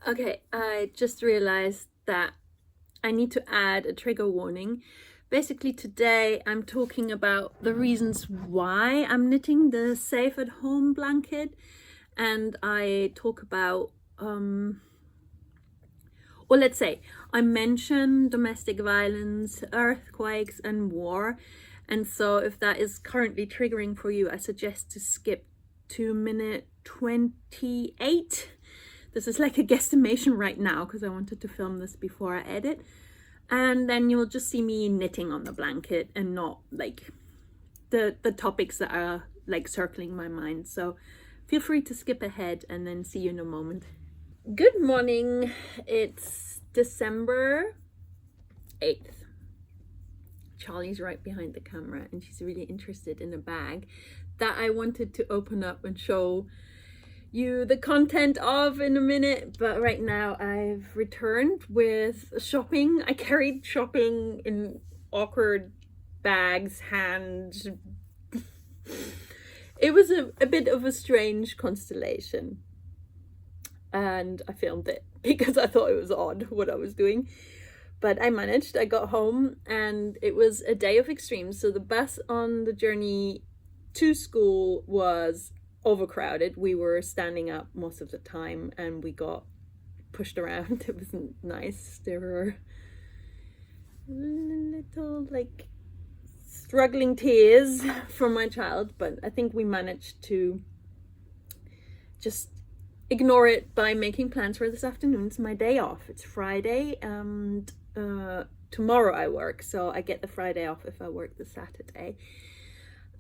Okay, I just realized that I need to add a trigger warning. Basically, today I'm talking about the reasons why I'm knitting the safe at home blanket, and I talk about, or let's say, I mention domestic violence, earthquakes, and war. And so, if that is currently triggering for you, I suggest to skip to minute 28. This is like a guesstimation right now because I wanted to film this before I edit. And then you'll just see me knitting on the blanket and not like the topics that are like circling my mind. So feel free to skip ahead and then see you in a moment. Good morning. It's December 8th. Charlie's right behind the camera and she's really interested in a bag that I wanted to open up and show you the content of in a minute, but right now I've returned with shopping. I carried shopping in awkward bags, hands. It was a bit of a strange constellation, and I filmed it because I thought it was odd what I was doing, but I managed. I got home and it was a day of extremes. So the bus on the journey to school was overcrowded. We were standing up most of the time and we got pushed around. It wasn't nice. There were little like struggling tears from my child, but I think we managed to just ignore it by making plans for this afternoon. It's my day off. It's Friday and tomorrow I work, so I get the Friday off if I work the Saturday.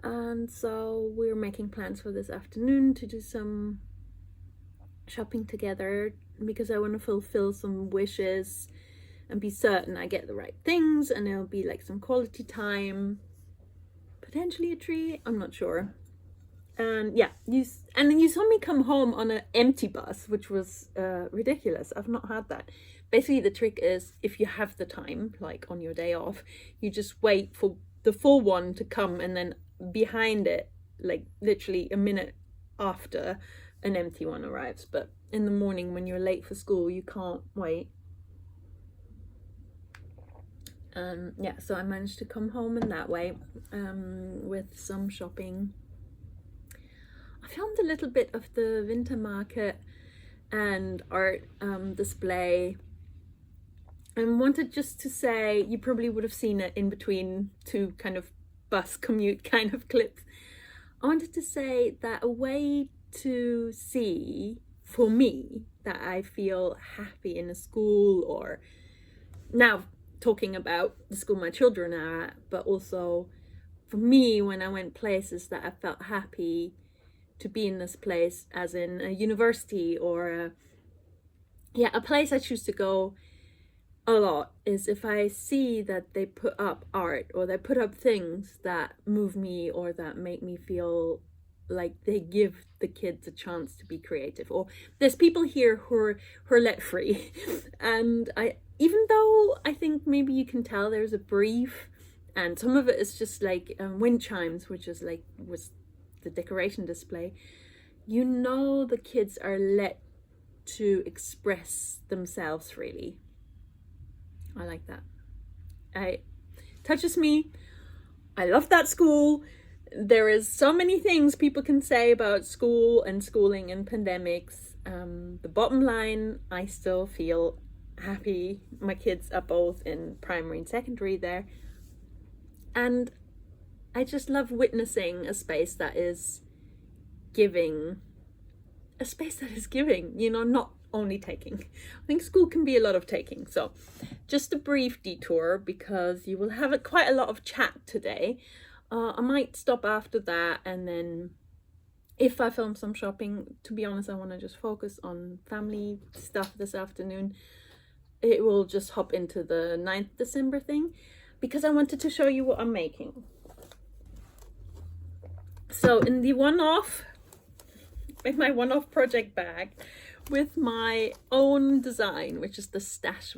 And so we're making plans for this afternoon to do some shopping together because I want to fulfill some wishes and be certain I get the right things, and it'll be like some quality time, potentially a tree, I'm not sure. And yeah, you saw me come home on an empty bus, which was ridiculous. I've not had that. Basically the trick is, if you have the time, like on your day off, you just wait for the full one to come, and then behind it, like literally a minute after, an empty one arrives. But in the morning when you're late for school, you can't wait. Yeah, so I managed to come home in that way, with some shopping. I filmed a little bit of the winter market and art display, and wanted just to say, you probably would have seen it in between two kind of bus commute kind of clips. I wanted to say that a way to see, for me, that I feel happy in a school, or now talking about the school my children are at, but also for me when I went places that I felt happy to be in this place, as in a university or a place I choose to go a lot, is if I see that they put up art or they put up things that move me or that make me feel like they give the kids a chance to be creative, or there's people here who are let free. And even though I think maybe you can tell there's a brief, and some of it is just like wind chimes, which is like was the decoration display, you know, the kids are let to express themselves freely. I like that. It touches me. I love that school. There is so many things people can say about school and schooling and pandemics. The bottom line, I still feel happy. My kids are both in primary and secondary there. And I just love witnessing a space that is giving. A space that is giving, you know, not only taking. I think school can be a lot of taking. So just a brief detour because you will have quite a lot of chat today. I might stop after that, and then if I film some shopping, to be honest, I want to just focus on family stuff this afternoon. It will just hop into the 9th December thing because I wanted to show you what I'm making. So in the my one-off project bag with my own design, which is the stash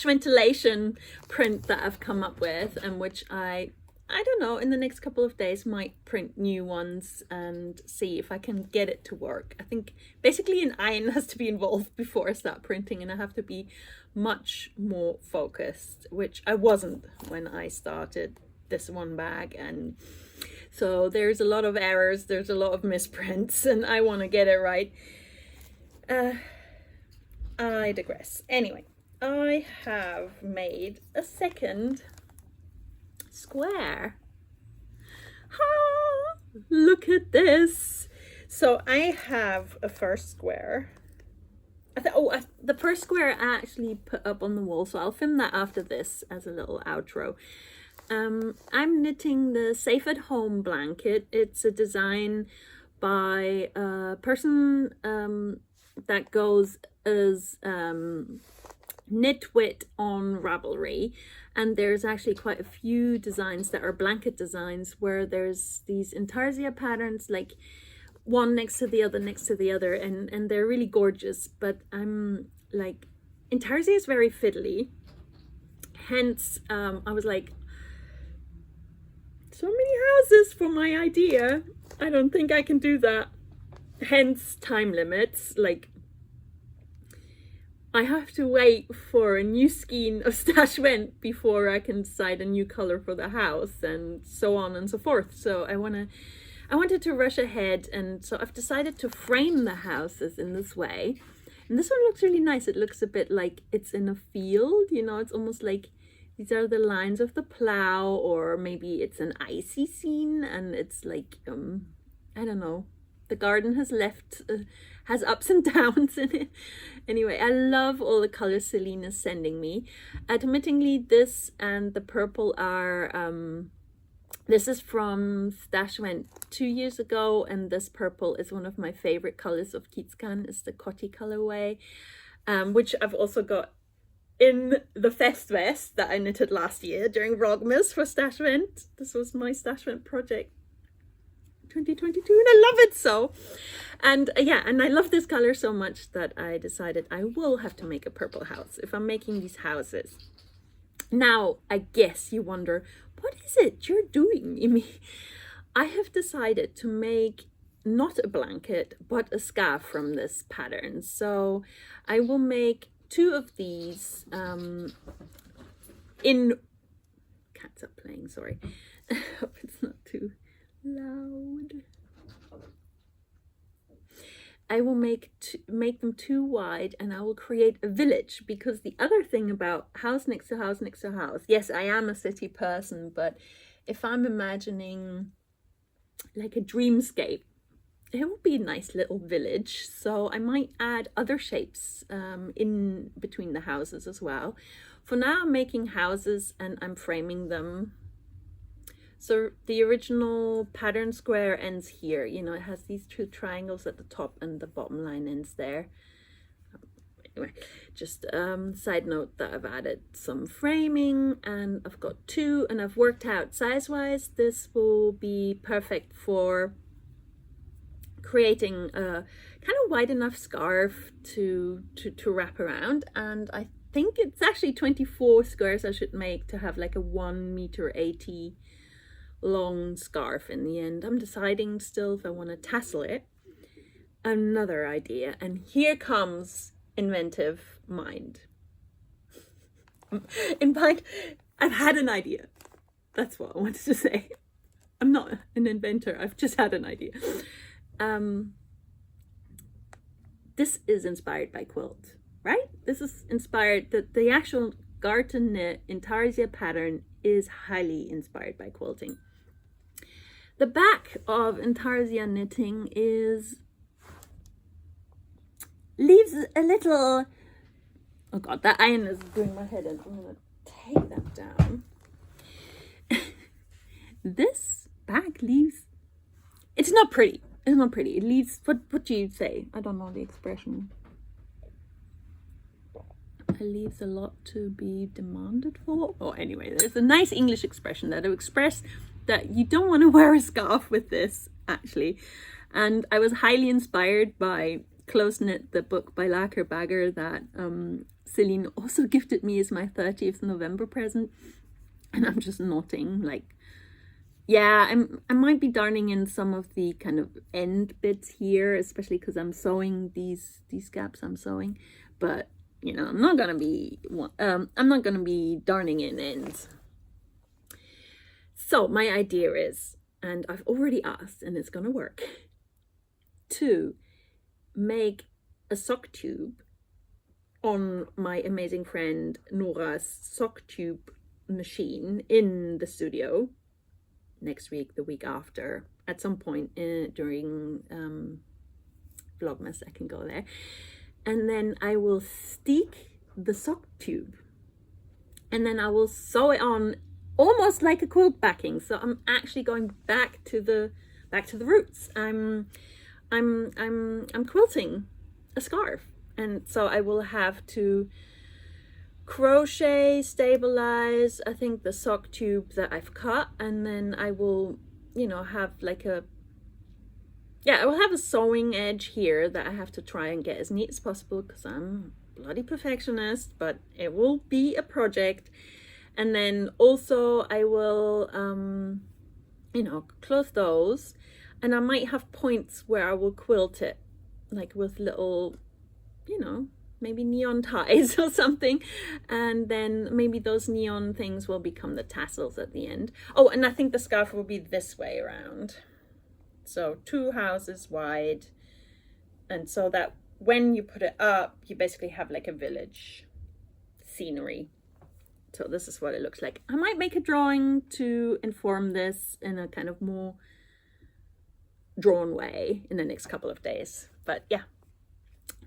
ventilation print that I've come up with, and which I I don't know, in the next couple of days might print new ones and see if I can get it to work. I think basically an iron has to be involved before I start printing, and I have to be much more focused, which I wasn't when I started this one bag. And so there's a lot of errors, there's a lot of misprints, and I want to get it right. I digress. Anyway, I have made a second square. Ah, look at this. So I have a first square. The first square I actually put up on the wall, so I'll film that after this as a little outro. I'm knitting the Safe at Home blanket. It's a design by a person that goes as Knitwit on Ravelry, and there's actually quite a few designs that are blanket designs where there's these intarsia patterns, like one next to the other next to the other, and they're really gorgeous. But I'm like, intarsia is very fiddly, hence I was like, so many houses for my idea, I don't think I can do that, hence time limits. Like, I have to wait for a new skein of stash rent before I can decide a new color for the house, and so on and so forth. So I wanted to rush ahead, and so I've decided to frame the houses in this way. And this one looks really nice. It looks a bit like it's in a field, you know, it's almost like these are the lines of the plow, or maybe it's an icy scene and it's like, I don't know, the garden has has ups and downs in it. Anyway, I love all the colors Celine is sending me. Admittingly, this and the purple are, this is from Stash Went 2 years ago, and this purple is one of my favorite colors of Kitskan. It's the Cotti colorway, which I've also got in the Fest Vest that I knitted last year during Vlogmas for Stash Went. This was my Stash Went project 2022, and I love it so. And yeah, and I love this color so much that I decided I will have to make a purple house if I'm making these houses. Now, I guess you wonder, what is it you're doing, Mimi? I have decided to make not a blanket, but a scarf from this pattern. So I will make 2 of these in... Cats are playing, sorry. I hope it's not too loud. I will make them too wide, and I will create a village, because the other thing about house next to house next to house, yes, I am a city person, but if I'm imagining like a dreamscape, it would be a nice little village. So I might add other shapes in between the houses as well. For now, I'm making houses and I'm framing them. So the original pattern square ends here, you know, it has these 2 triangles at the top and the bottom line ends there. Anyway, just side note that I've added some framing, and I've got 2, and I've worked out size-wise this will be perfect for creating a kind of wide enough scarf to wrap around. And I think it's actually 24 squares I should make to have like a 1.80 meter long scarf in the end. I'm deciding still if I want to tassel it. Another idea, and here comes inventive mind. In fact, I've had an idea. That's what I wanted to say. I'm not an inventor, I've just had an idea. This is inspired by quilt, right? This is inspired, the actual garden knit intarsia pattern is highly inspired by quilting. The back of intarsia knitting leaves a little, oh god, that iron is doing my head in. I'm gonna take that down. This back leaves, it's not pretty. It's not pretty. It leaves, what do you say? I don't know the expression. It leaves a lot to be demanded for. Oh, anyway, there's a nice English expression that will express that you don't want to wear a scarf with this, actually. And I was highly inspired by Close Knit, the book by Laker Bagger that Celine also gifted me as my 30th November present. And I'm just nodding, like, yeah, I might be darning in some of the kind of end bits here, especially because I'm sewing these gaps I'm sewing, but you know, I'm not gonna be darning in ends. So my idea is, and I've already asked and it's gonna work, to make a sock tube on my amazing friend Nora's sock tube machine in the studio next week, the week after, at some point during vlogmas. I can go there, and then I will stick the sock tube, and then I will sew it on almost like a quilt backing. So I'm actually going back to the roots. I'm quilting a scarf, and so I will have to crochet, stabilize, I think, the sock tube that I've cut, and then I will, you know, have like I will have a sewing edge here that I have to try and get as neat as possible because I'm a bloody perfectionist, but it will be a project. And then also I will, you know, close those, and I might have points where I will quilt it, like with little, you know, maybe neon ties or something, and then maybe those neon things will become the tassels at the end. Oh, and I think the scarf will be this way around, so 2 houses wide, and so that when you put it up, you basically have like a village scenery. So this is what it looks like. I might make a drawing to inform this in a kind of more drawn way in the next couple of days, but yeah,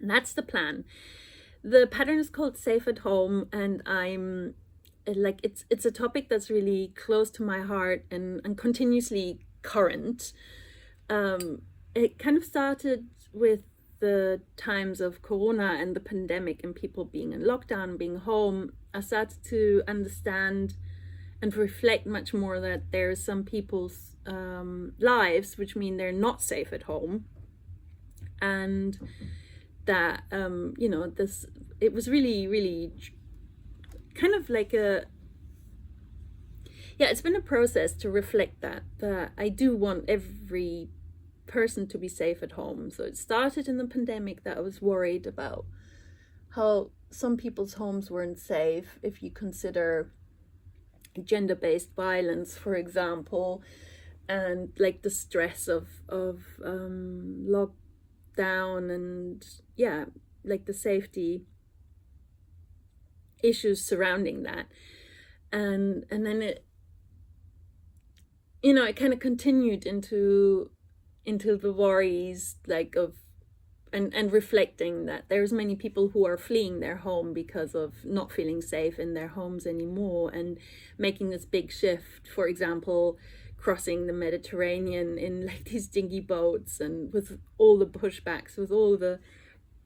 that's the plan. The pattern is called Safe at Home, and I'm like, it's a topic that's really close to my heart and continuously current. It kind of started with the times of Corona and the pandemic and people being in lockdown, being home. I started to understand and reflect much more that there are some people's lives which mean they're not safe at home, and that you know, it was really kind of like it's been a process to reflect that I do want every person to be safe at home. So it started in the pandemic, that I was worried about how some people's homes weren't safe. If you consider gender-based violence, for example, and like the stress of lockdown, and like the safety issues surrounding that, and then it, you know, it kind of continued into the worries, like of and reflecting that there's many people who are fleeing their home because of not feeling safe in their homes anymore, and making this big shift, for example, crossing the Mediterranean in like these dingy boats, and with all the pushbacks, with all the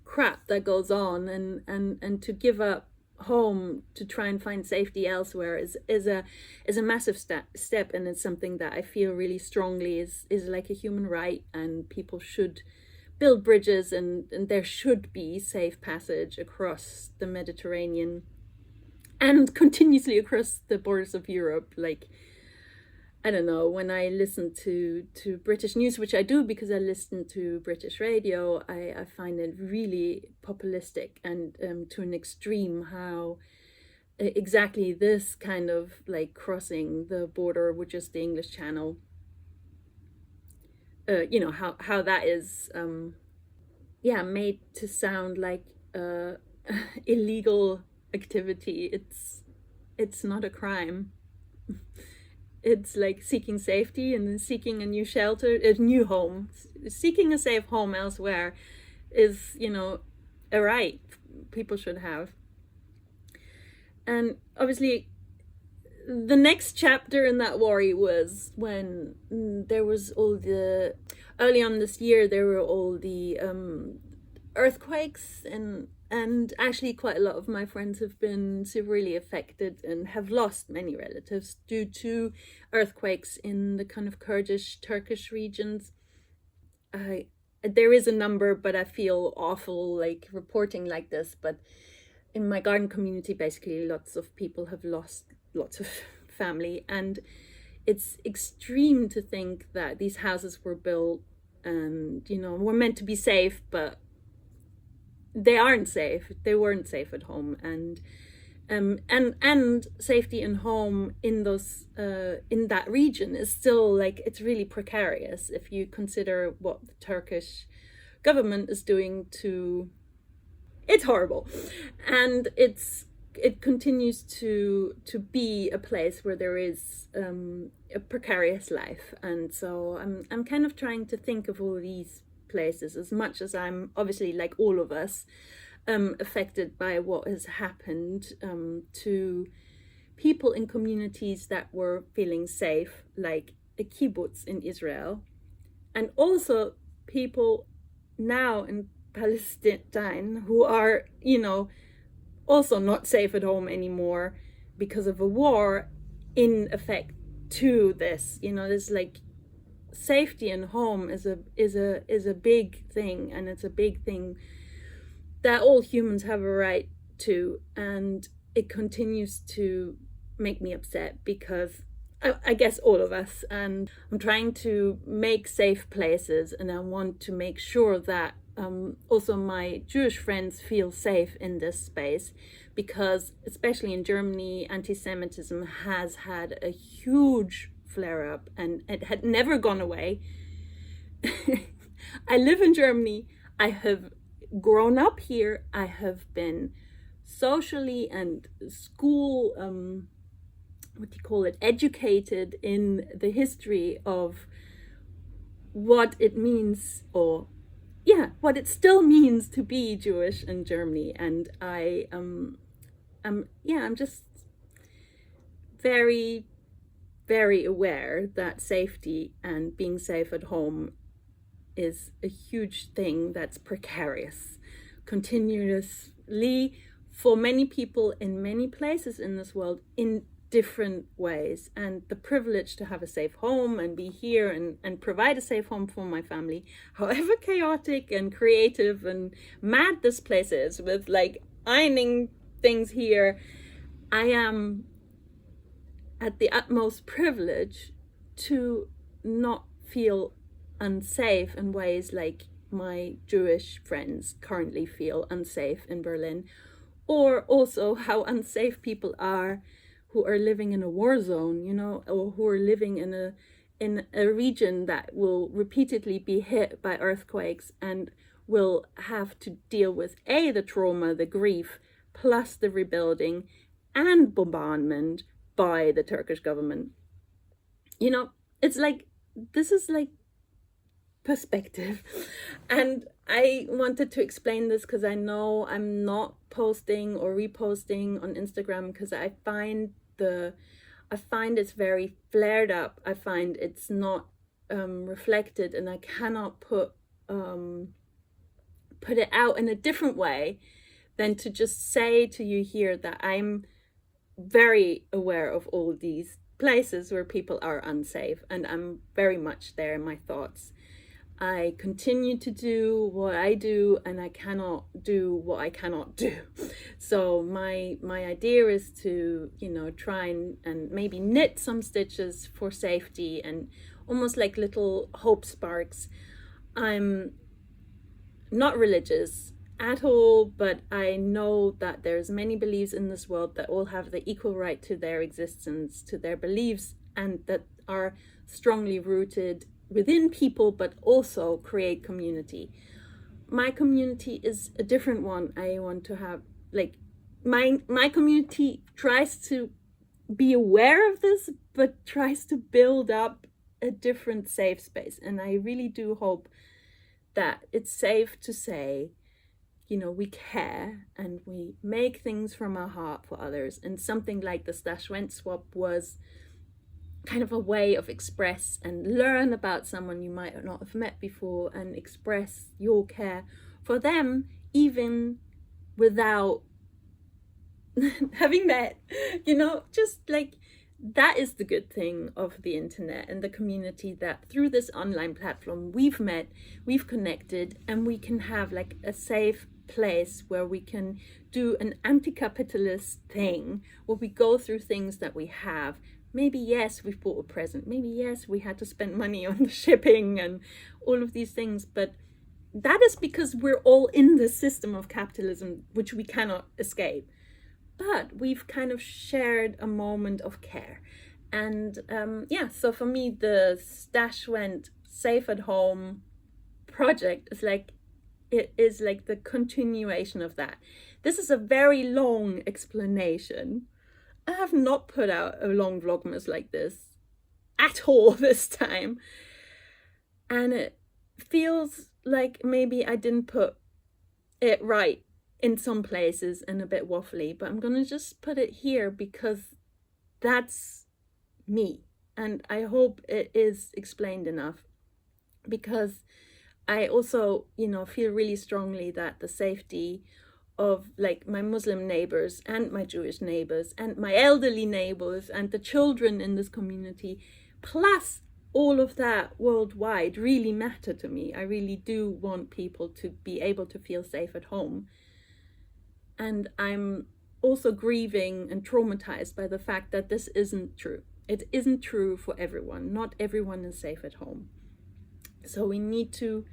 crap that goes on, and to give up home to try and find safety elsewhere is a massive step, and it's something that I feel really strongly is like a human right, and people should build bridges, and there should be safe passage across the Mediterranean and continuously across the borders of Europe. Like, I don't know, when I listen to British news, which I do because I listen to British radio, I find it really populistic and to an extreme how exactly this kind of like crossing the border with just the English Channel, you know, how that is made to sound like illegal activity. It's not a crime. It's like seeking safety and then seeking a new shelter, a new home. Seeking a safe home elsewhere is, you know, a right people should have. And obviously the next chapter in that worry was when there was all the, early on this year, there were all the earthquakes, and actually quite a lot of my friends have been severely affected and have lost many relatives due to earthquakes in the kind of Kurdish, Turkish regions. There is a number, but I feel awful like reporting like this, but in my garden community, basically lots of people have lost lots of family, and it's extreme to think that these houses were built and, you know, were meant to be safe, but they aren't safe. They weren't safe at home, and safety in home in those in that region is still like, it's really precarious if you consider what the Turkish government is doing to. It's horrible, and it continues to be a place where there is a precarious life. And so I'm kind of trying to think of all these places, as much as I'm obviously, like all of us, affected by what has happened to people in communities that were feeling safe, like a kibbutz in Israel, and also people now in Palestine who are, you know, also not safe at home anymore because of a war in effect to this. You know, there's like, safety in home is a big thing, and it's a big thing that all humans have a right to, and it continues to make me upset because I guess all of us, and I'm trying to make safe places, and I want to make sure that also my Jewish friends feel safe in this space, because especially in Germany, anti-Semitism has had a huge flare up, and it had never gone away. I live in Germany. I have grown up here. I have been socially and school, educated in the history of what it means, or what it still means to be Jewish in Germany. And I'm just very, very aware that safety and being safe at home is a huge thing that's precarious continuously for many people in many places in this world in different ways. And the privilege to have a safe home and be here and provide a safe home for my family, however chaotic and creative and mad this place is, with like ironing things here, I am at the utmost privilege to not feel unsafe in ways like my Jewish friends currently feel unsafe in Berlin, or also how unsafe people are who are living in a war zone, you know, or who are living in a region that will repeatedly be hit by earthquakes and will have to deal with the trauma, the grief, plus the rebuilding and bombardment by the Turkish government. You know, it's like, this is like perspective. And I wanted to explain this because I know I'm not posting or reposting on Instagram because I find it's very flared up. I find it's not reflected, and I cannot put it out in a different way than to just say to you here that I'm very aware of all these places where people are unsafe, and I'm very much there in my thoughts. I continue to do what I do, and I cannot do what I cannot do. So my idea is to, you know, try and maybe knit some stitches for safety, and almost like little hope sparks. I'm not religious at all, but I know that there's many beliefs in this world that all have the equal right to their existence, to their beliefs, and that are strongly rooted within people, but also create community. My community is a different one. I want to have, like, my community tries to be aware of this, but tries to build up a different safe space. And I really do hope that it's safe to say, you know, we care and we make things from our heart for others. And something like the Stashwent swap was kind of a way of express and learn about someone you might not have met before, and express your care for them even without having met, you know. Just like, that is the good thing of the internet and the community, that through this online platform we've met, we've connected, and we can have like a safe place where we can do an anti-capitalist thing, where we go through things that we have maybe yes, we've bought a present, maybe yes, we had to spend money on the shipping and all of these things, but that is because we're all in the system of capitalism, which we cannot escape. But we've kind of shared a moment of care. And yeah, so for me, the Stash Went Safe at Home project is like, it is like the continuation of that. This is a very long explanation. I have not put out a long vlogmas like this at all this time. And it feels like maybe I didn't put it right in some places and a bit waffly, but I'm gonna just put it here because that's me. And I hope it is explained enough, because I also, you know, feel really strongly that the safety of like my Muslim neighbors and my Jewish neighbors and my elderly neighbors and the children in this community, plus all of that worldwide, really matter to me. I really do want people to be able to feel safe at home. And I'm also grieving and traumatized by the fact that this isn't true. It isn't true for everyone. Not everyone is safe at home. So we need to,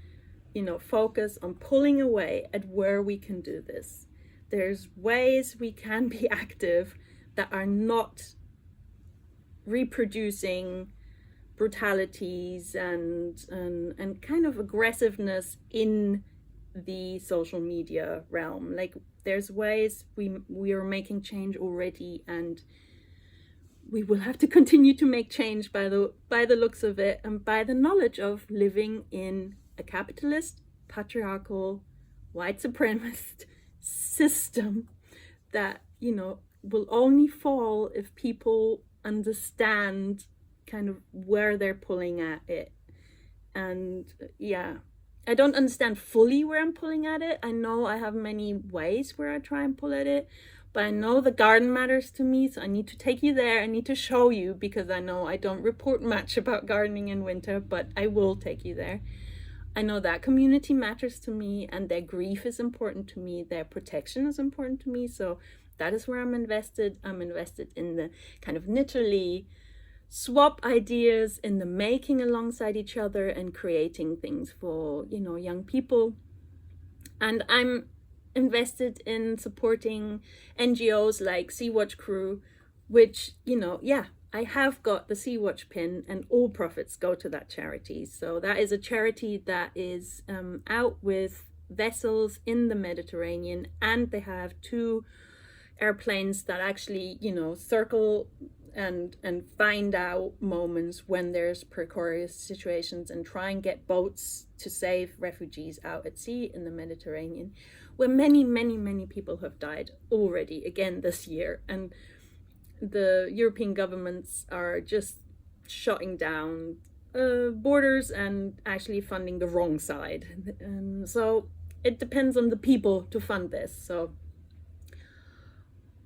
you know, focus on pulling away at where we can do this. There's ways we can be active that are not reproducing brutalities and kind of aggressiveness in the social media realm. Like, there's ways we are making change already, and we will have to continue to make change by the looks of it, and by the knowledge of living in a capitalist, patriarchal, white supremacist system that, you know, will only fall if people understand kind of where they're pulling at it. And yeah, I don't understand fully where I'm pulling at it. I know I have many ways where I try and pull at it, but I know the garden matters to me, so I need to take you there. I need to show you, because I know I don't report much about gardening in winter, but I will take you there. I know that community matters to me, and their grief is important to me, their protection is important to me, so that is where I'm invested. I'm invested in the kind of literally swap ideas, in the making alongside each other and creating things for, you know, young people. And I'm invested in supporting NGOs like Sea-Watch Crew, which, you know, yeah, I have got the Sea-Watch pin, and all profits go to that charity. So that is a charity that is out with vessels in the Mediterranean, and they have 2 airplanes that actually, you know, circle and find out moments when there's precarious situations and try and get boats to save refugees out at sea in the Mediterranean, where many people have died already, again this year. And the European governments are just shutting down borders and actually funding the wrong side. So it depends on the people to fund this. So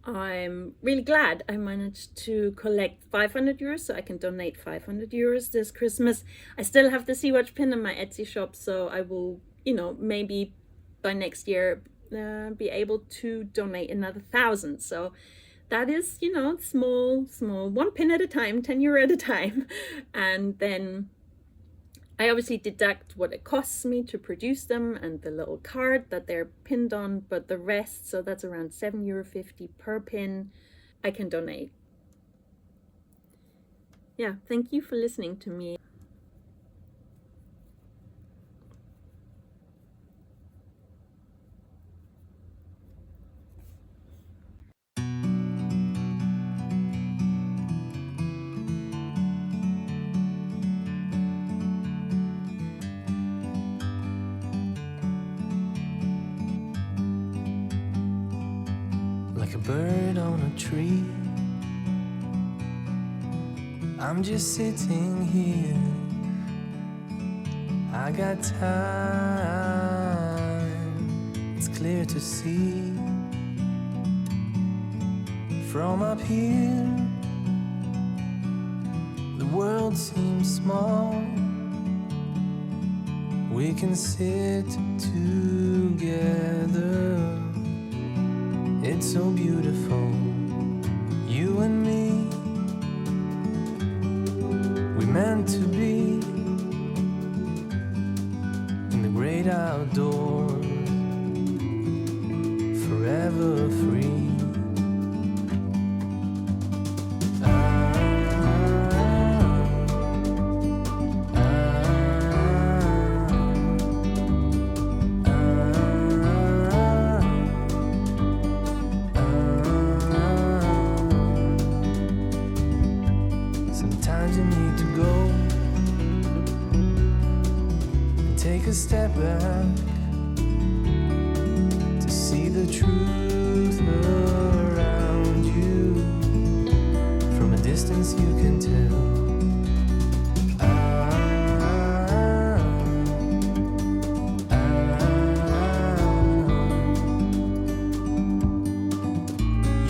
I'm really glad I managed to collect 500 euros, so I can donate 500 euros this Christmas. I still have the Sea-Watch pin in my Etsy shop, so I will, you know, maybe by next year be able to donate another 1,000. So that is, you know, small, 1 pin at a time, 10 euro at a time. And then I obviously deduct what it costs me to produce them and the little card that they're pinned on, but the rest, so that's around €7.50 per pin, I can donate. Yeah, thank you for listening to me. Like a bird on a tree, I'm just sitting here. I got time, it's clear to see. From up here, the world seems small. We can sit together. It's so beautiful, you and me, great outdoors, forever free. Sometimes you need to go and take a step back to see the truth around you. From a distance you can tell.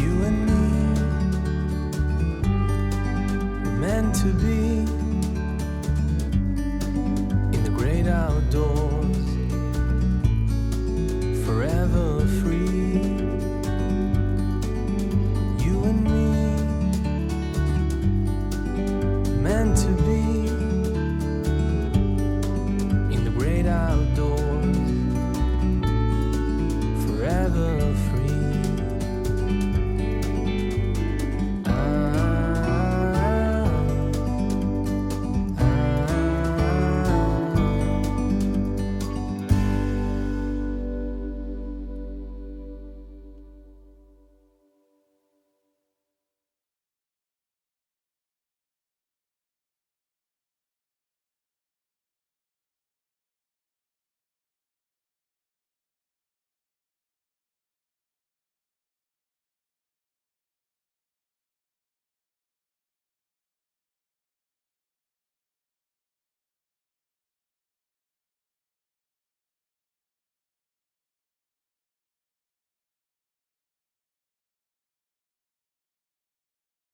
You and me were meant to be in the great outdoors, forever free. You and me, meant to be in the great outdoors.